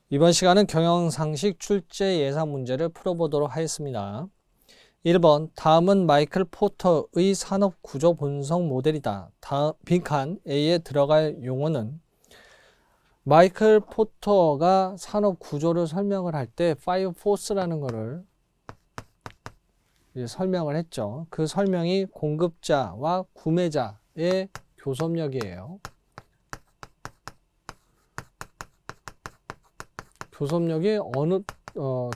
이번 시간은 경영상식 출제 예상 문제를 풀어보도록 하겠습니다. 1번, 다음은 마이클 포터의 산업구조 분석 모델이다. 빈칸 A에 들어갈 용어는 마이클 포터가 산업구조를 설명을 할 때 5 force라는 거를 설명을 했죠. 그 설명이 공급자와 구매자의 교섭력이에요. 교섭력이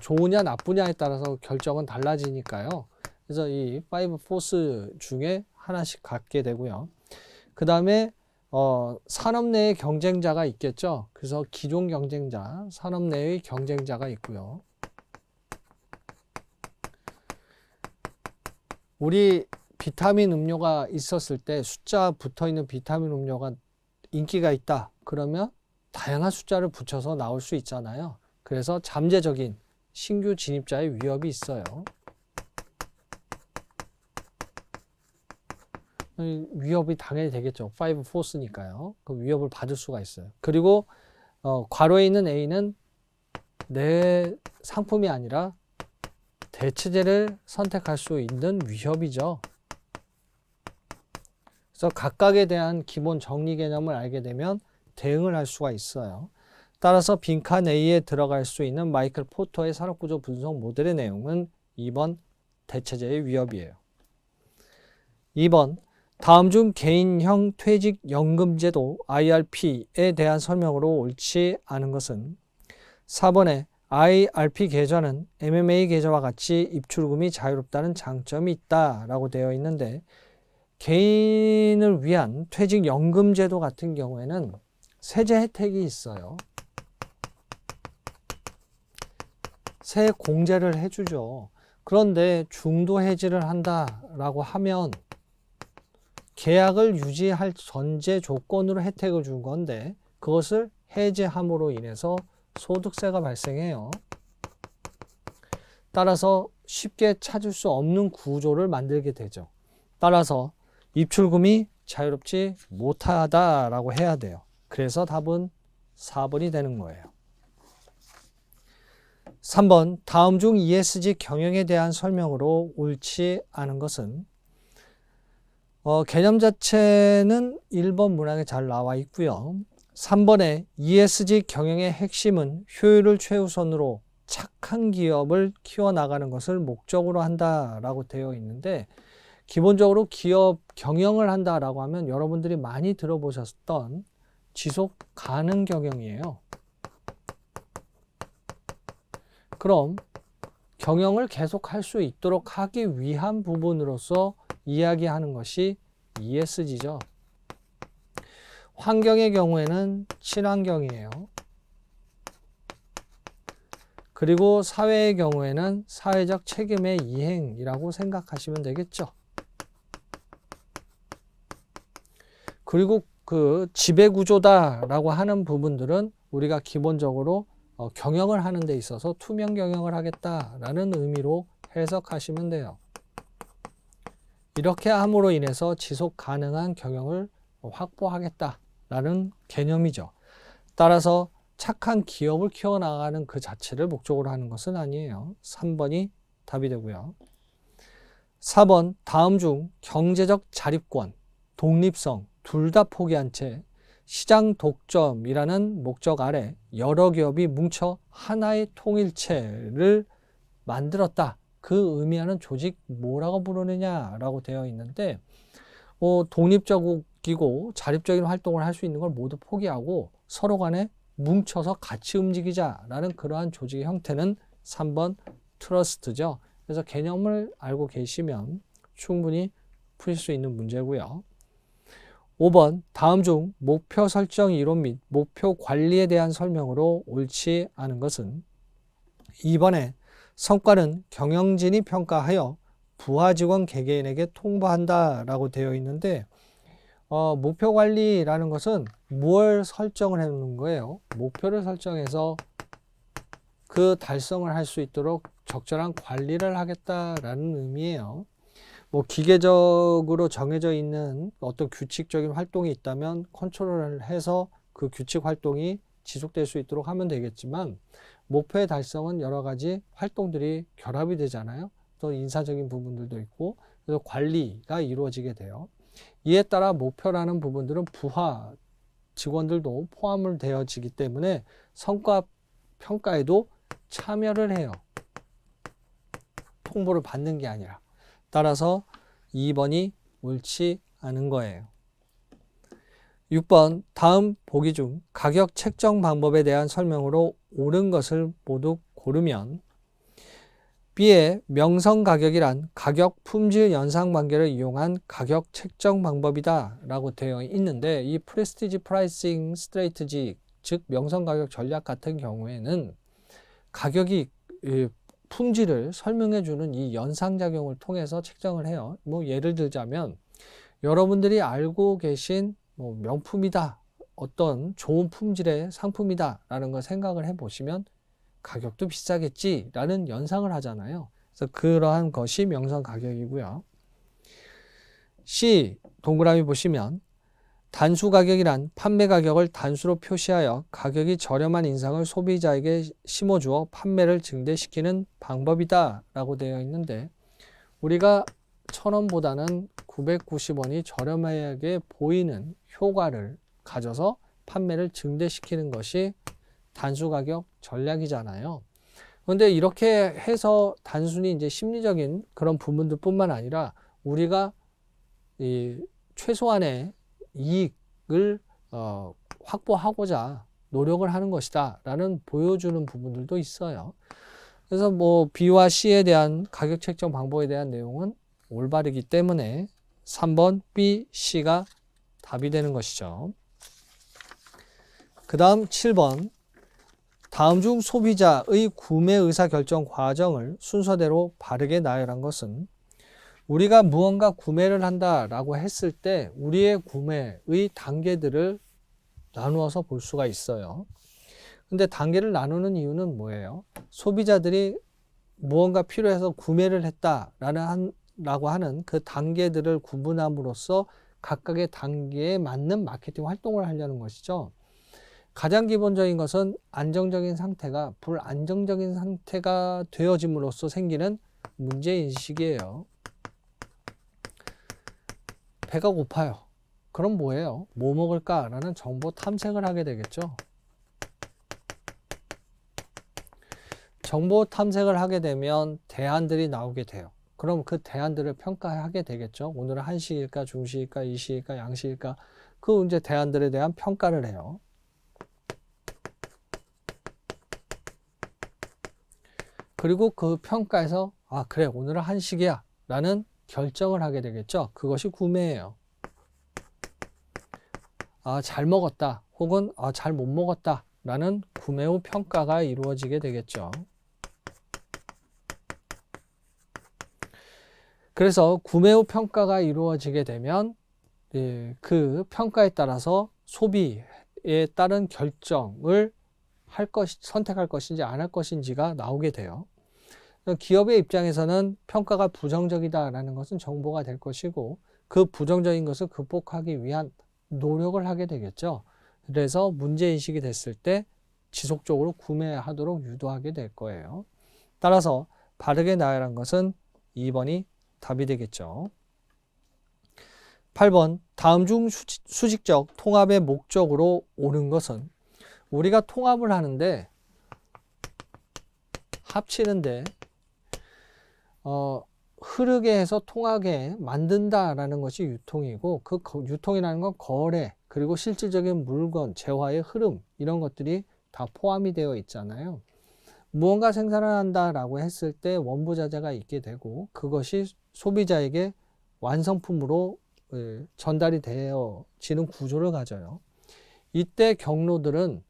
좋으냐 나쁘냐에 따라서 결정은 달라지니까요. 그래서 이 5 force 중에 하나씩 갖게 되고요. 그 다음에 산업 내의 경쟁자가 있겠죠. 그래서 기존 경쟁자, 산업 내의 경쟁자가 있고요. 우리 비타민 음료가 있었을 때 숫자 붙어있는 비타민 음료가 인기가 있다. 그러면 다양한 숫자를 붙여서 나올 수 있잖아요. 그래서 잠재적인 신규 진입자의 위협이 있어요. 위협이 당연히 되겠죠. 5 force니까요. 그 위협을 받을 수가 있어요. 그리고 괄호에 있는 A는 내 상품이 아니라 대체제를 선택할 수 있는 위협이죠. 그래서 각각에 대한 기본 정리 개념을 알게 되면 대응을 할 수가 있어요. 따라서 빈칸 A에 들어갈 수 있는 마이클 포터의 산업구조 분석 모델의 내용은 2번 대체제의 위협이에요. 2번 다음 중 개인형 퇴직연금제도 IRP에 대한 설명으로 옳지 않은 것은 4번에 IRP 계좌는 MMA 계좌와 같이 입출금이 자유롭다는 장점이 있다라고 되어 있는데 개인을 위한 퇴직연금제도 같은 경우에는 세제 혜택이 있어요. 세 공제를 해주죠. 그런데 중도 해지를 한다라고 하면 계약을 유지할 전제 조건으로 혜택을 준 건데 그것을 해지함으로 인해서 소득세가 발생해요. 따라서 쉽게 찾을 수 없는 구조를 만들게 되죠. 따라서 입출금이 자유롭지 못하다라고 해야 돼요. 그래서 답은 4번이 되는 거예요. 3번 다음 중 ESG 경영에 대한 설명으로 옳지 않은 것은 개념 자체는 1번 문항에 잘 나와 있고요. 3번에 ESG 경영의 핵심은 효율을 최우선으로 착한 기업을 키워나가는 것을 목적으로 한다라고 되어 있는데 기본적으로 기업 경영을 한다라고 하면 여러분들이 많이 들어보셨던 지속 가능 경영이에요. 그럼 경영을 계속할 수 있도록 하기 위한 부분으로서 이야기하는 것이 ESG죠. 환경의 경우에는 친환경이에요. 그리고 사회의 경우에는 사회적 책임의 이행이라고 생각하시면 되겠죠. 그리고 그 지배구조다라고 하는 부분들은 우리가 기본적으로 경영을 하는 데 있어서 투명 경영을 하겠다라는 의미로 해석하시면 돼요. 이렇게 함으로 인해서 지속 가능한 경영을 확보하겠다라는 개념이죠. 따라서 착한 기업을 키워나가는 그 자체를 목적으로 하는 것은 아니에요. 3번이 답이 되고요. 4번 다음 중 경제적 자립권, 독립성 둘 다 포기한 채 시장 독점이라는 목적 아래 여러 기업이 뭉쳐 하나의 통일체를 만들었다. 그 의미하는 조직 뭐라고 부르느냐라고 되어 있는데 독립적이고 자립적인 활동을 할 수 있는 걸 모두 포기하고 서로 간에 뭉쳐서 같이 움직이자라는 그러한 조직의 형태는 3번 트러스트죠. 그래서 개념을 알고 계시면 충분히 풀 수 있는 문제고요. 5번 다음 중 목표 설정 이론 및 목표 관리에 대한 설명으로 옳지 않은 것은 2번에 성과는 경영진이 평가하여 부하 직원 개개인에게 통보한다라고 되어 있는데 목표 관리라는 것은 뭘 설정을 해 놓는 거예요? 목표를 설정해서 그 달성을 할 수 있도록 적절한 관리를 하겠다라는 의미예요. 뭐 기계적으로 정해져 있는 어떤 규칙적인 활동이 있다면 컨트롤을 해서 그 규칙 활동이 지속될 수 있도록 하면 되겠지만 목표의 달성은 여러 가지 활동들이 결합이 되잖아요. 또 인사적인 부분들도 있고 그래서 관리가 이루어지게 돼요. 이에 따라 목표라는 부분들은 부하 직원들도 포함을 되어지기 때문에 성과 평가에도 참여를 해요. 통보를 받는 게 아니라. 따라서 2번이 옳지 않은 거예요. 6번 다음 보기 중 가격 책정 방법에 대한 설명으로 옳은 것을 모두 고르면 B의 명성 가격이란 가격 품질 연상 관계를 이용한 가격 책정 방법이다 라고 되어 있는데 이 프레스티지 프라이싱 스트레이트지 즉 명성 가격 전략 같은 경우에는 가격이 품질을 설명해 주는 이 연상작용을 통해서 책정을 해요. 뭐 예를 들자면 여러분들이 알고 계신 뭐 명품이다, 어떤 좋은 품질의 상품이다 라는 걸 생각을 해 보시면 가격도 비싸겠지 라는 연상을 하잖아요. 그래서 그러한 것이 명성 가격이고요. C 동그라미 보시면 단수 가격이란 판매 가격을 단수로 표시하여 가격이 저렴한 인상을 소비자에게 심어주어 판매를 증대시키는 방법이다 라고 되어 있는데 우리가 1,000원보다는 990원이 저렴하게 보이는 효과를 가져서 판매를 증대시키는 것이 단수 가격 전략이잖아요. 그런데 이렇게 해서 단순히 이제 심리적인 그런 부분들 뿐만 아니라 우리가 이 최소한의 이익을 확보하고자 노력을 하는 것이다 라는 보여주는 부분들도 있어요. 그래서 뭐 B와 C에 대한 가격 책정 방법에 대한 내용은 올바르기 때문에 3번 B, C가 답이 되는 것이죠. 그 다음 7번 다음 중 소비자의 구매 의사결정 과정을 순서대로 바르게 나열한 것은 우리가 무언가 구매를 한다라고 했을 때 우리의 구매의 단계들을 나누어서 볼 수가 있어요. 근데 단계를 나누는 이유는 뭐예요? 소비자들이 무언가 필요해서 구매를 했다라고 하는 그 단계들을 구분함으로써 각각의 단계에 맞는 마케팅 활동을 하려는 것이죠. 가장 기본적인 것은 안정적인 상태가 불안정적인 상태가 되어짐으로써 생기는 문제인식이에요. 배가 고파요. 그럼 뭐예요? 뭐 먹을까라는 정보 탐색을 하게 되겠죠. 정보 탐색을 하게 되면 대안들이 나오게 돼요. 그럼 그 대안들을 평가하게 되겠죠. 오늘은 한식일까, 중식일까, 이식일까, 양식일까 그 이제 대안들에 대한 평가를 해요. 그리고 그 평가에서 아 그래 오늘은 한식이야 라는 결정을 하게 되겠죠. 그것이 구매예요. 아, 잘 먹었다 혹은 아, 잘 못 먹었다 라는 구매 후 평가가 이루어지게 되겠죠. 그래서 구매 후 평가가 이루어지게 되면 그 평가에 따라서 소비에 따른 결정을 선택할 것인지 안 할 것인지가 나오게 돼요. 기업의 입장에서는 평가가 부정적이다라는 것은 정보가 될 것이고 그 부정적인 것을 극복하기 위한 노력을 하게 되겠죠. 그래서 문제인식이 됐을 때 지속적으로 구매하도록 유도하게 될 거예요. 따라서 바르게 나열한 것은 2번이 답이 되겠죠. 8번 다음 중 수직적 통합의 목적으로 옳은 것은 우리가 통합을 하는데 합치는데 흐르게 해서 통하게 만든다라는 것이 유통이고 그 유통이라는 건 거래 그리고 실질적인 물건, 재화의 흐름 이런 것들이 다 포함이 되어 있잖아요. 무언가 생산을 한다라고 했을 때 원부자재가 있게 되고 그것이 소비자에게 완성품으로 전달이 되어지는 구조를 가져요. 이때 경로들은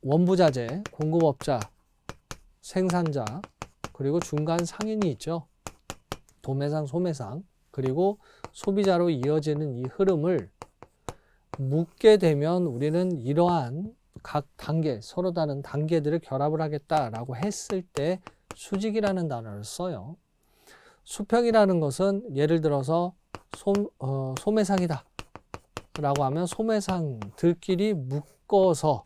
원부자재, 공급업자, 생산자 그리고 중간 상인이 있죠. 도매상, 소매상 그리고 소비자로 이어지는 이 흐름을 묻게 되면 우리는 이러한 각 단계, 서로 다른 단계들을 결합을 하겠다라고 했을 때 수직이라는 단어를 써요. 수평이라는 것은 예를 들어서 소매상이다 라고 하면 소매상들끼리 묶어서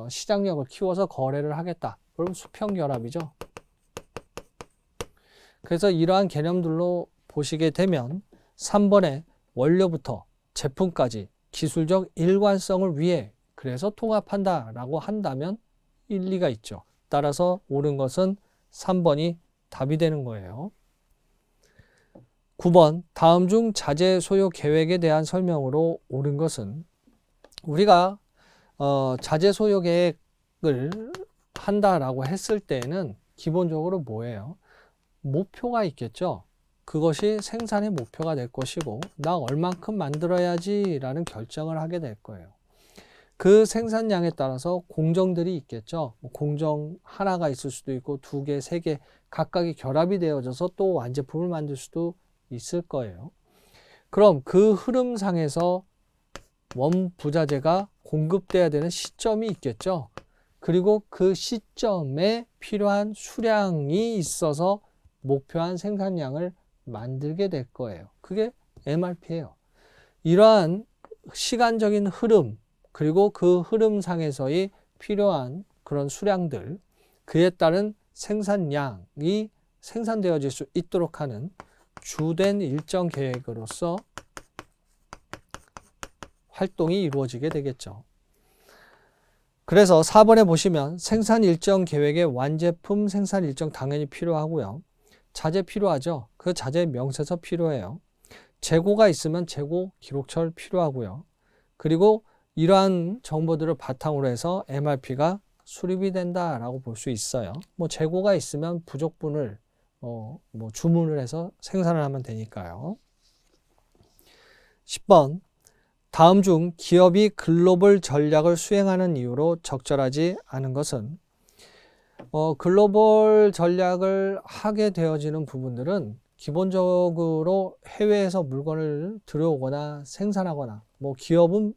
시장력을 키워서 거래를 하겠다. 그럼 수평결합이죠. 그래서 이러한 개념들로 보시게 되면 3번에 원료부터 제품까지 기술적 일관성을 위해 그래서 통합한다라고 한다면 일리가 있죠. 따라서 옳은 것은 3번이 답이 되는 거예요. 9번 다음 중 자재 소요 계획에 대한 설명으로 옳은 것은 우리가 자재 소요 계획을 한다라고 했을 때는 기본적으로 뭐예요? 목표가 있겠죠. 그것이 생산의 목표가 될 것이고 나 얼만큼 만들어야지 라는 결정을 하게 될 거예요. 그 생산량에 따라서 공정들이 있겠죠. 공정 하나가 있을 수도 있고 2개, 3개 각각이 결합이 되어져서 또 완제품을 만들 수도 있을 거예요. 그럼 그 흐름상에서 원부자재가 공급돼야 되는 시점이 있겠죠. 그리고 그 시점에 필요한 수량이 있어서 목표한 생산량을 만들게 될 거예요. 그게 MRP예요. 이러한 시간적인 흐름 그리고 그 흐름상에서의 필요한 그런 수량들 그에 따른 생산량이 생산되어질 수 있도록 하는 주된 일정 계획으로서 활동이 이루어지게 되겠죠. 그래서 4번에 보시면 생산 일정 계획에 완제품 생산 일정 당연히 필요하고요. 자재 필요하죠. 그 자재 명세서 필요해요. 재고가 있으면 재고 기록철 필요하고요. 그리고 이러한 정보들을 바탕으로 해서 MRP가 수립이 된다라고 볼 수 있어요. 뭐 재고가 있으면 부족분을 뭐 주문을 해서 생산을 하면 되니까요. 10번 다음 중 기업이 글로벌 전략을 수행하는 이유로 적절하지 않은 것은 글로벌 전략을 하게 되어지는 부분들은 기본적으로 해외에서 물건을 들여오거나 생산하거나 뭐 기업은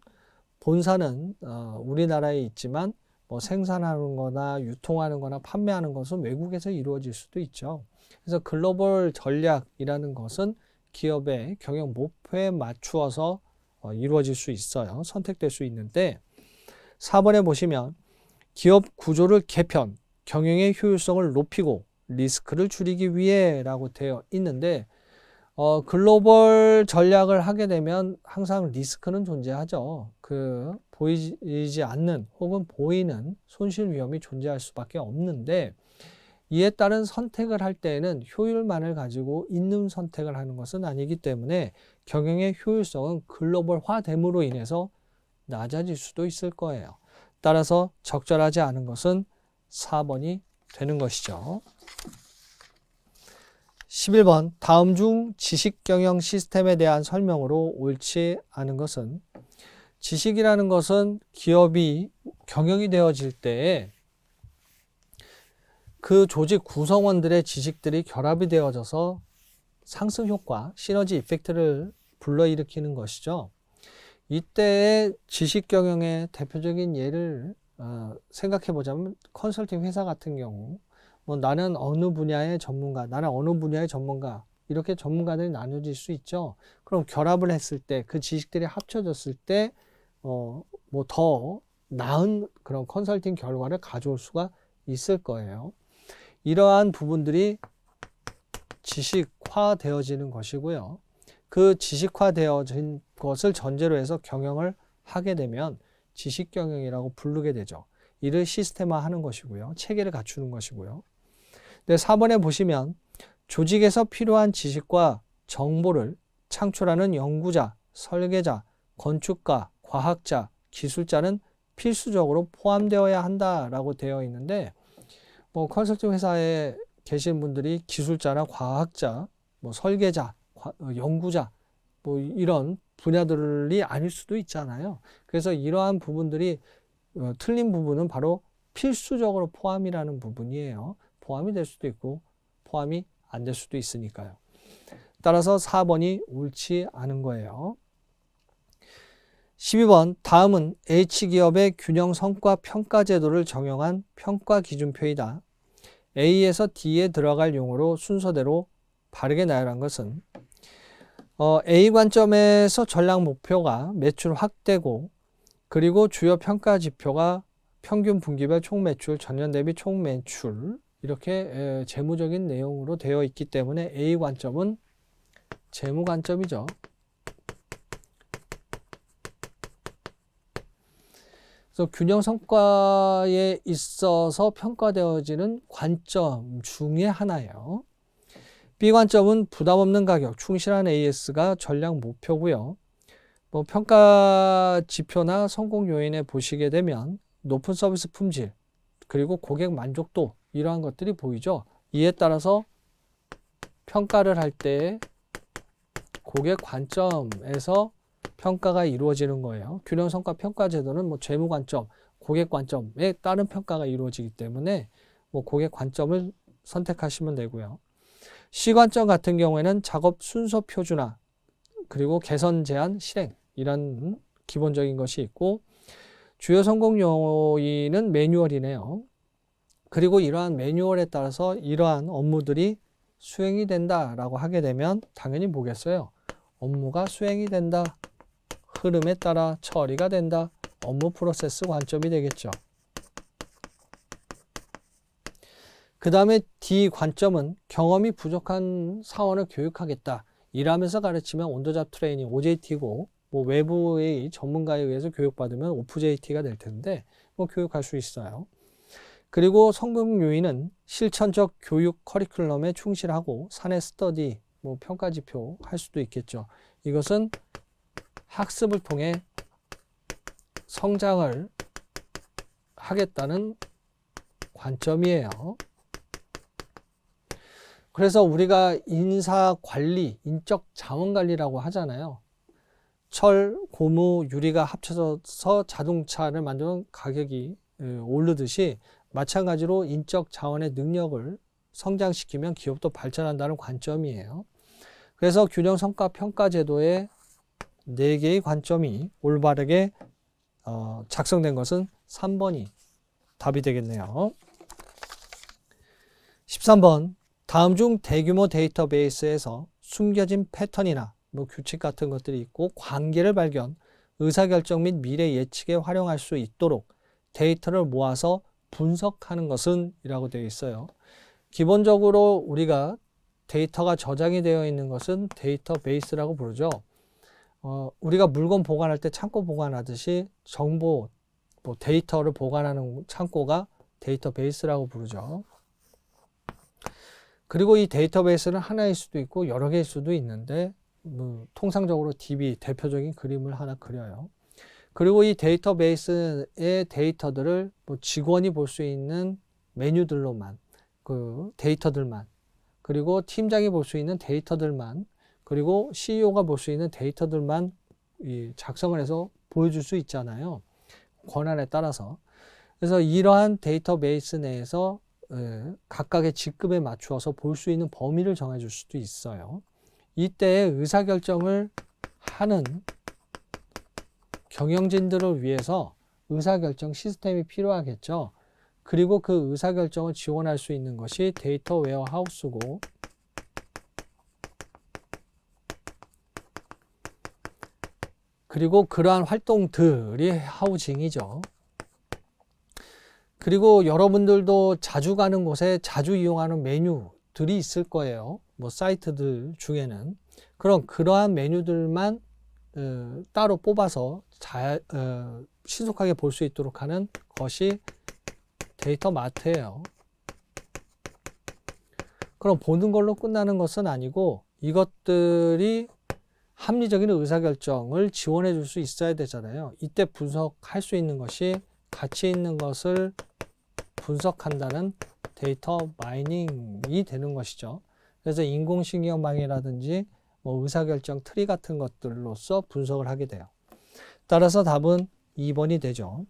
본사는 우리나라에 있지만 뭐 생산하는 거나 유통하는 거나 판매하는 것은 외국에서 이루어질 수도 있죠. 그래서 글로벌 전략이라는 것은 기업의 경영 목표에 맞추어서 이루어질 수 있어요. 선택될 수 있는데 4번에 보시면 기업 구조를 개편, 경영의 효율성을 높이고 리스크를 줄이기 위해 라고 되어 있는데 글로벌 전략을 하게 되면 항상 리스크는 존재하죠. 보이지 않는 혹은 보이는 손실 위험이 존재할 수밖에 없는데 이에 따른 선택을 할 때에는 효율만을 가지고 있는 선택을 하는 것은 아니기 때문에 경영의 효율성은 글로벌화됨으로 인해서 낮아질 수도 있을 거예요. 따라서 적절하지 않은 것은 4번이 되는 것이죠. 11번 다음 중 지식경영 시스템에 대한 설명으로 옳지 않은 것은 지식이라는 것은 기업이 경영이 되어질 때에 그 조직 구성원들의 지식들이 결합이 되어져서 상승 효과, 시너지 이펙트를 불러일으키는 것이죠. 이때의 지식 경영의 대표적인 예를 생각해 보자면 컨설팅 회사 같은 경우 뭐 나는 어느 분야의 전문가, 나는 어느 분야의 전문가 이렇게 전문가들이 나눠질 수 있죠. 그럼 결합을 했을 때 그 지식들이 합쳐졌을 때 뭐 더 나은 그런 컨설팅 결과를 가져올 수가 있을 거예요. 이러한 부분들이 지식화되어지는 것이고요. 그 지식화되어진 것을 전제로 해서 경영을 하게 되면 지식경영이라고 부르게 되죠. 이를 시스템화하는 것이고요. 체계를 갖추는 것이고요. 네, 4번에 보시면 조직에서 필요한 지식과 정보를 창출하는 연구자, 설계자, 건축가, 과학자, 기술자는 필수적으로 포함되어야 한다라고 되어 있는데 뭐 컨설팅 회사에 계신 분들이 기술자나 과학자, 뭐 설계자, 연구자 뭐 이런 분야들이 아닐 수도 있잖아요. 그래서 이러한 부분들이 틀린 부분은 바로 필수적으로 포함이라는 부분이에요. 포함이 될 수도 있고 포함이 안 될 수도 있으니까요. 따라서 4번이 옳지 않은 거예요. 12번 다음은 H기업의 균형 성과 평가 제도를 적용한 평가 기준표이다. A에서 D에 들어갈 용어로 순서대로 바르게 나열한 것은 A 관점에서 전략 목표가 매출 확대고 그리고 주요 평가 지표가 평균 분기별 총매출, 전년 대비 총매출 이렇게 재무적인 내용으로 되어 있기 때문에 A 관점은 재무 관점이죠. 그래서 균형 성과에 있어서 평가되어지는 관점 중에 하나예요. B 관점은 부담 없는 가격, 충실한 AS가 전략 목표고요. 뭐 평가 지표나 성공 요인에 보시게 되면 높은 서비스 품질, 그리고 고객 만족도 이러한 것들이 보이죠. 이에 따라서 평가를 할 때 고객 관점에서 평가가 이루어지는 거예요. 균형 성과 평가 제도는 뭐 재무 관점, 고객 관점에 따른 평가가 이루어지기 때문에 뭐 고객 관점을 선택하시면 되고요. C 관점 같은 경우에는 작업 순서 표준화, 그리고 개선 제한 실행 이런 기본적인 것이 있고, 주요 성공 요인은 매뉴얼이네요. 그리고 이러한 매뉴얼에 따라서 이러한 업무들이 수행이 된다라고 하게 되면 당연히 뭐겠어요? 업무가 수행이 된다. 흐름에 따라 처리가 된다. 업무 프로세스 관점이 되겠죠. 그 다음에 D 관점은 경험이 부족한 사원을 교육하겠다. 일하면서 가르치면 온더잡 트레이닝 OJT고, 뭐 외부의 전문가에 의해서 교육받으면 OFJT가 될 텐데 뭐 교육할 수 있어요. 그리고 성공 요인은 실천적 교육 커리큘럼에 충실하고 사내 스터디, 뭐 평가 지표 할 수도 있겠죠. 이것은 학습을 통해 성장을 하겠다는 관점이에요. 그래서 우리가 인사 관리, 인적 자원 관리라고 하잖아요. 철, 고무, 유리가 합쳐져서 자동차를 만드는 가격이 오르듯이 마찬가지로 인적 자원의 능력을 성장시키면 기업도 발전한다는 관점이에요. 그래서 균형 성과 평가 제도의 4개의 관점이 올바르게 작성된 것은 3번이 답이 되겠네요. 13번, 다음 중 대규모 데이터베이스에서 숨겨진 패턴이나 뭐 규칙 같은 것들이 있고 관계를 발견, 의사결정 및 미래 예측에 활용할 수 있도록 데이터를 모아서 분석하는 것은 이라고 되어 있어요. 기본적으로 우리가 데이터가 저장이 되어 있는 것은 데이터베이스라고 부르죠. 우리가 물건 보관할 때 창고 보관하듯이 정보, 뭐 데이터를 보관하는 창고가 데이터베이스라고 부르죠. 그리고 이 데이터베이스는 하나일 수도 있고 여러 개일 수도 있는데 통상적으로 DB 대표적인 그림을 하나 그려요. 그리고 이 데이터베이스의 데이터들을 뭐 직원이 볼 수 있는 메뉴들로만, 그 데이터들만, 그리고 팀장이 볼 수 있는 데이터들만, 그리고 CEO가 볼 수 있는 데이터들만 작성을 해서 보여줄 수 있잖아요. 권한에 따라서. 그래서 이러한 데이터베이스 내에서 각각의 직급에 맞추어서 볼 수 있는 범위를 정해줄 수도 있어요. 이때의 의사결정을 하는 경영진들을 위해서 의사결정 시스템이 필요하겠죠. 그리고 그 의사결정을 지원할 수 있는 것이 데이터 웨어하우스고, 그리고 그러한 활동들이 하우징이죠. 그리고 여러분들도 자주 가는 곳에 자주 이용하는 메뉴들이 있을 거예요. 뭐 사이트들 중에는. 그럼 그러한 메뉴들만 따로 뽑아서 신속하게 볼 수 있도록 하는 것이 데이터 마트예요. 그럼 보는 걸로 끝나는 것은 아니고 이것들이 합리적인 의사결정을 지원해 줄 수 있어야 되잖아요. 이때 분석할 수 있는 것이 가치 있는 것을 분석한다는 데이터 마이닝이 되는 것이죠. 그래서 인공신경망이라든지 뭐 의사결정 트리 같은 것들로서 분석을 하게 돼요. 따라서 답은 2번이 되죠.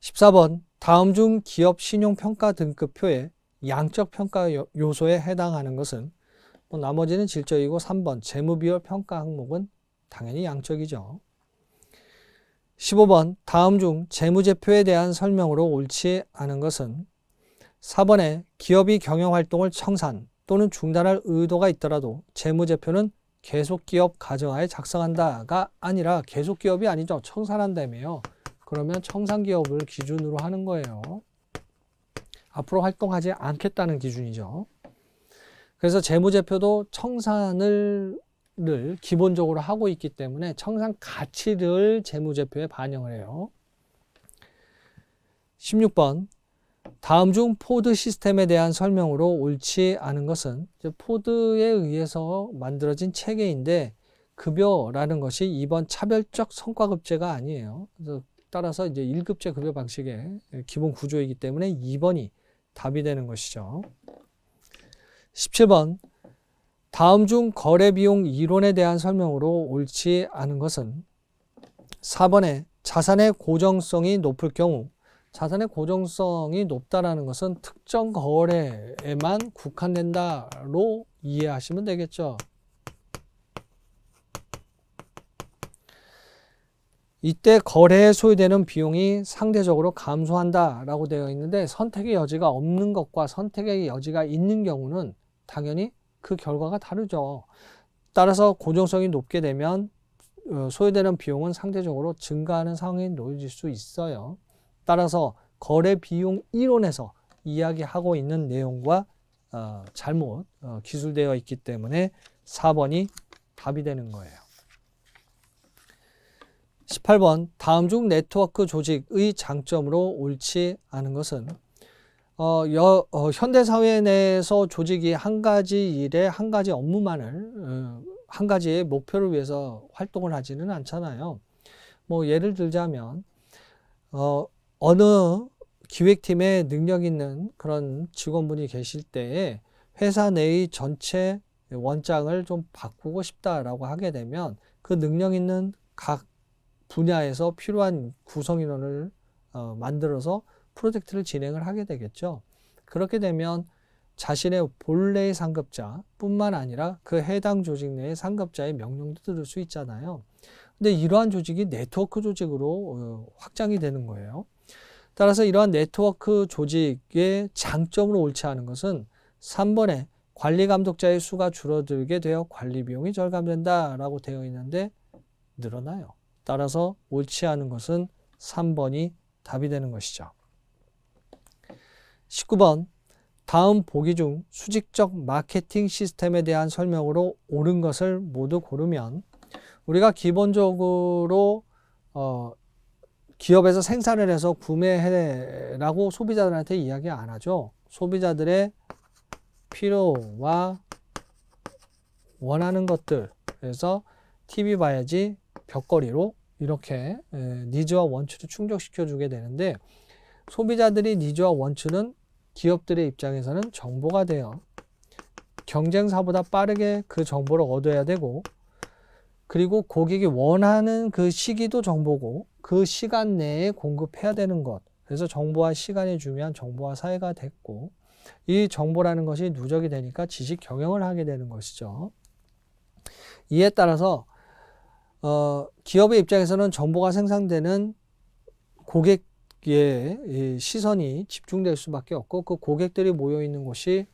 14번, 다음 중 기업 신용평가 등급표의 양적 평가 요소에 해당하는 것은, 뭐 나머지는 질적이고 3번 재무비율 평가 항목은 당연히 양적이죠. 15번, 다음 중 재무제표에 대한 설명으로 옳지 않은 것은, 4번에 기업이 경영활동을 청산 또는 중단할 의도가 있더라도 재무제표는 계속기업 가정하에 작성한다가 아니라 계속기업이 아니죠. 청산한다며요. 그러면 청산기업을 기준으로 하는 거예요. 앞으로 활동하지 않겠다는 기준이죠. 그래서 재무제표도 청산을 기본적으로 하고 있기 때문에 청산 가치를 재무제표에 반영을 해요. 16번. 다음 중 포드 시스템에 대한 설명으로 옳지 않은 것은, 포드에 의해서 만들어진 체계인데 급여라는 것이 2번 차별적 성과급제가 아니에요. 그래서 따라서 이제 1급제 급여 방식의 기본 구조이기 때문에 2번이 답이 되는 것이죠. 17번. 다음 중 거래비용 이론에 대한 설명으로 옳지 않은 것은 4번에 자산의 고정성이 높을 경우, 자산의 고정성이 높다라는 것은 특정 거래에만 국한된다로 이해하시면 되겠죠. 이때 거래에 소요되는 비용이 상대적으로 감소한다라고 되어 있는데 선택의 여지가 없는 것과 선택의 여지가 있는 경우는 당연히 그 결과가 다르죠. 따라서 고정성이 높게 되면 소요되는 비용은 상대적으로 증가하는 상황이 놓여질 수 있어요. 따라서 거래 비용 이론에서 이야기하고 있는 내용과 잘못 기술되어 있기 때문에 4번이 답이 되는 거예요. 18번. 다음 중 네트워크 조직의 장점으로 옳지 않은 것은 현대사회 내에서 조직이 한 가지 일에 한 가지 업무만을 한 가지의 목표를 위해서 활동을 하지는 않잖아요. 뭐 예를 들자면 어느 기획팀에 능력 있는 그런 직원분이 계실 때에 회사 내의 전체 원장을 좀 바꾸고 싶다라고 하게 되면 그 능력 있는 각 분야에서 필요한 구성인원을 만들어서 프로젝트를 진행을 하게 되겠죠. 그렇게 되면 자신의 본래의 상급자 뿐만 아니라 그 해당 조직 내의 상급자의 명령도 들을 수 있잖아요. 근데 이러한 조직이 네트워크 조직으로 확장이 되는 거예요. 따라서 이러한 네트워크 조직의 장점으로 옳지 않은 것은 3번에 관리 감독자의 수가 줄어들게 되어 관리 비용이 절감된다라고 되어 있는데 늘어나요. 따라서 옳지 않은 것은 3번이 답이 되는 것이죠. 19번. 다음 보기 중 수직적 마케팅 시스템에 대한 설명으로 옳은 것을 모두 고르면, 우리가 기본적으로 기업에서 생산을 해서 구매해라고 소비자들한테 이야기 안 하죠. 소비자들의 필요와 원하는 것들에서 TV 봐야지 벽걸이로 이렇게 니즈와 원추를 충족시켜 주게 되는데, 소비자들이 니즈와 원추는 기업들의 입장에서는 정보가 돼요. 경쟁사보다 빠르게 그 정보를 얻어야 되고, 그리고 고객이 원하는 그 시기도 정보고 그 시간 내에 공급해야 되는 것. 그래서 정보와 시간이 중요한 정보화 사회가 됐고, 이 정보라는 것이 누적이 되니까 지식 경영을 하게 되는 것이죠. 이에 따라서 기업의 입장에서는 정보가 생산되는 고객의 시선이 집중될 수밖에 없고, 그 고객들이 모여 있는 곳이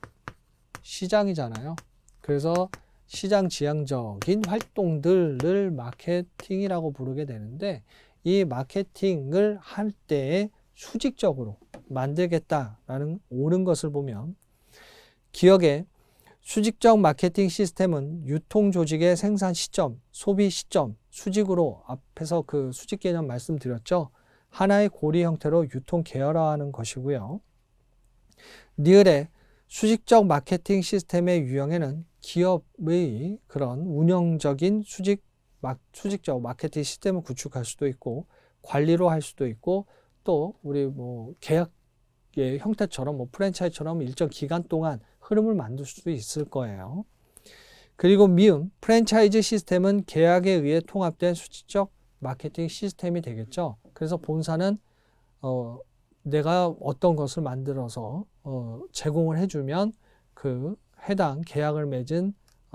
시장이잖아요. 그래서 시장 지향적인 활동들을 마케팅이라고 부르게 되는데, 이 마케팅을 할 때에 수직적으로 만들겠다라는 옳은 것을 보면, 기업의 수직적 마케팅 시스템은 유통 조직의 생산 시점, 소비 시점, 수직으로 앞에서 그 수직 개념 말씀드렸죠. 하나의 고리 형태로 유통 계열화하는 것이고요. 니을의 수직적 마케팅 시스템의 유형에는 기업의 그런 운영적인 수직적 마케팅 시스템을 구축할 수도 있고, 관리로 할 수도 있고, 또 우리 뭐 계약의 형태처럼 뭐 프랜차이즈처럼 일정 기간 동안 흐름을 만들 수도 있을 거예요. 그리고 미음, 프랜차이즈 시스템은 계약에 의해 통합된 수직적 마케팅 시스템이 되겠죠. 그래서 본사는 내가 어떤 것을 만들어서 제공을 해주면 그 해당 계약을 맺은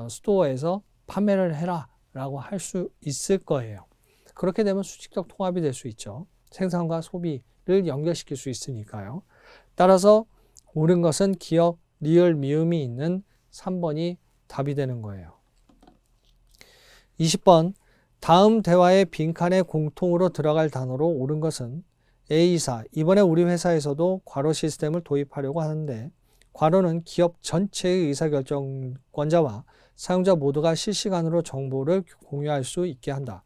스토어에서 판매를 해라 라고 할 수 있을 거예요. 그렇게 되면 수직적 통합이 될 수 있죠. 생산과 소비를 연결시킬 수 있으니까요. 따라서 옳은 것은 기업, 리을, 미음이 있는 3번이 답이 되는 거예요. 20번. 다음 대화의 빈칸에 공통으로 들어갈 단어로 옳은 것은 A사, 이번에 우리 회사에서도 괄호 시스템을 도입하려고 하는데 괄호는 기업 전체의 의사결정권자와 사용자 모두가 실시간으로 정보를 공유할 수 있게 한다.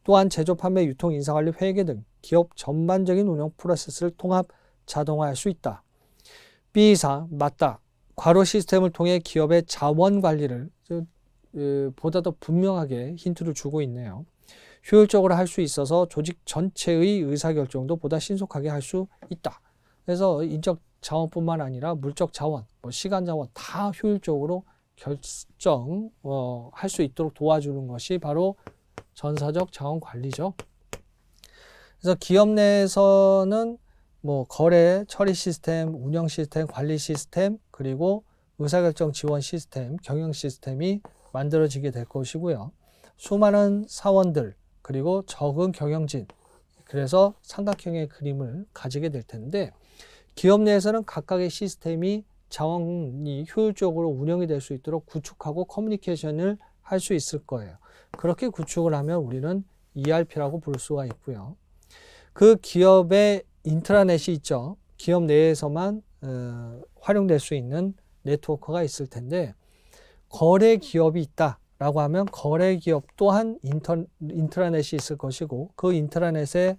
또한 제조, 판매, 유통, 인사관리, 회계 등 기업 전반적인 운영 프로세스를 통합 자동화할 수 있다. B사, 맞다. 괄호 시스템을 통해 기업의 자원 관리를 보다 더 분명하게 힌트를 주고 있네요. 효율적으로 할 수 있어서 조직 전체의 의사결정도 보다 신속하게 할 수 있다. 그래서 인적 자원뿐만 아니라 물적 자원, 시간 자원 다 효율적으로 결정할 수 있도록 도와주는 것이 바로 전사적 자원 관리죠. 그래서 기업 내에서는 거래 처리 시스템, 운영 시스템, 관리 시스템, 그리고 의사결정 지원 시스템, 경영 시스템이 만들어지게 될 것이고요. 수많은 사원들, 그리고 적은 경영진, 그래서 삼각형의 그림을 가지게 될 텐데 기업 내에서는 각각의 시스템이 자원이 효율적으로 운영이 될 수 있도록 구축하고 커뮤니케이션을 할 수 있을 거예요. 그렇게 구축을 하면 우리는 ERP라고 부를 수가 있고요. 그 기업의 인트라넷이 있죠. 기업 내에서만 활용될 수 있는 네트워크가 있을 텐데 거래 기업이 있다라고 하면 거래 기업 또한 인트라넷이 있을 것이고 그 인트라넷에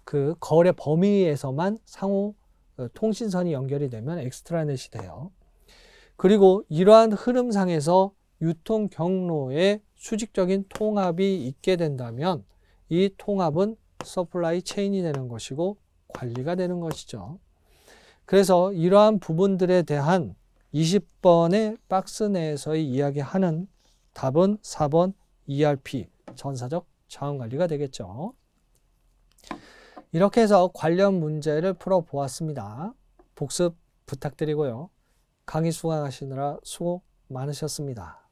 그 거래 범위에서만 상호 통신선이 연결이 되면 엑스트라넷이 돼요. 그리고 이러한 흐름상에서 유통 경로에 수직적인 통합이 있게 된다면 이 통합은 서플라이 체인이 되는 것이고 관리가 되는 것이죠. 그래서 이러한 부분들에 대한 20번의 박스 내에서의 이야기하는 답은 4번 ERP, 전사적 자원관리가 되겠죠. 이렇게 해서 관련 문제를 풀어보았습니다. 복습 부탁드리고요. 강의 수강하시느라 수고 많으셨습니다.